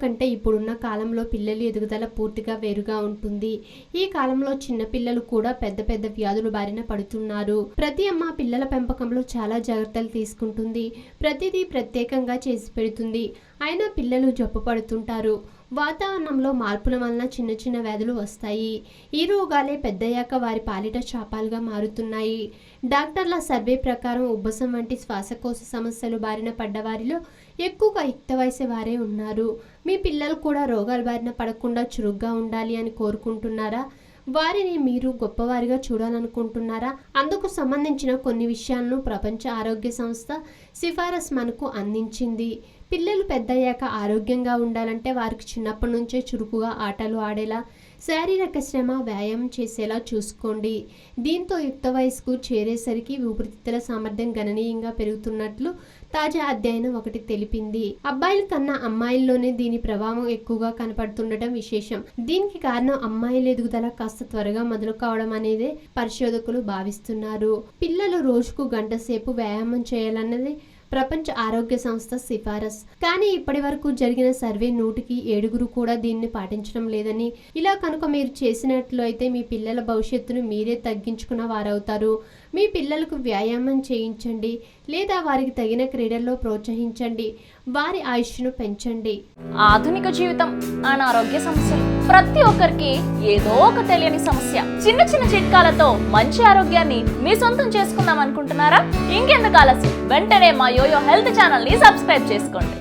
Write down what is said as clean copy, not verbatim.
కంటే ఇప్పుడున్న కాలంలో పిల్లల ఎదుగుదల పూర్తిగా వేరుగా ఉంటుంది. ఈ కాలంలో చిన్న పిల్లలు కూడా పెద్ద పెద్ద వ్యాధులు బారిన పడుతున్నారు. ప్రతి అమ్మ పిల్లల పెంపకంలో చాలా జాగ్రత్తలు తీసుకుంటుంది. ప్రతిదీ ప్రత్యేకంగా చేసి పెడుతుంది. అయినా పిల్లలు జబ్బు పడుతుంటారు. వాతావరణంలో మార్పుల వలన చిన్న చిన్న వ్యాధులు వస్తాయి. ఈ రోగాలే పెద్దయ్యాక వారి పాలిట శాపాలుగా మారుతున్నాయి. డాక్టర్ల సర్వే ప్రకారం ఉబ్బసం వంటి శ్వాసకోశ సమస్యలు బారిన పడ్డవారిలో ఎక్కువగా యుక్త వయసు వారే ఉన్నారు. మీ పిల్లలు కూడా రోగాల బారిన పడకుండా చురుగ్గా ఉండాలి అని కోరుకుంటున్నారా? వారిని మీరు గొప్పవారిగా చూడాలనుకుంటున్నారా? అందుకు సంబంధించిన కొన్ని విషయాలను ప్రపంచ ఆరోగ్య సంస్థ సిఫారసు మనకు అందించింది. పిల్లలు పెద్దయ్యాక ఆరోగ్యంగా ఉండాలంటే వారికి చిన్నప్పటి నుంచే చురుకుగా ఆటలు ఆడేలా, శారీరక శ్రమ, వ్యాయామం చేసేలా చూసుకోండి. దీంతో యుక్త వయసుకు చేరేసరికి ఊపిరితిత్తుల సామర్థ్యం గణనీయంగా పెరుగుతున్నట్లు తాజా అధ్యయనం ఒకటి తెలిపింది. అబ్బాయిల కన్నా అమ్మాయిల్లోనే దీని ప్రభావం ఎక్కువగా కనపడుతుండటం విశేషం. దీనికి కారణం అమ్మాయిల ఎదుగుదల కాస్త త్వరగా మొదలు కావడం అనేదే పరిశోధకులు భావిస్తున్నారు. పిల్లలు రోజుకు గంట సేపు వ్యాయామం చేయాలన్నది ప్రపంచ ఆరోగ్య సంస్థ సిఫారసు. కానీ ఇప్పటి వరకు జరిగిన సర్వే 100కి 7 కూడా దీన్ని పాటించడం లేదని, ఇలా కనుక మీరు చేసినట్లు అయితే మీ పిల్లల భవిష్యత్తును మీరే తగ్గించుకున్న వారవుతారు. మీ పిల్లలకు వ్యాయామం చేయించండి, లేదా వారికి తగిన క్రీడల్లో ప్రోత్సహించండి. వారి ఆయుష్ను పెంచండి. ఆధునిక జీవితం, అనారోగ్య సమస్యలు ప్రతి ఒక్కరికి ఏదో ఒక తెలియని సమస్య. చిన్న చిన్న చిట్కాలతో మంచి ఆరోగ్యాన్ని మీ సొంతం చేసుకుందాం అనుకుంటున్నారా? ఇంకెందుకు ఆలస్యం, వెంటనే మా యోయో హెల్త్ ఛానల్ ని సబ్స్క్రైబ్ చేసుకోండి.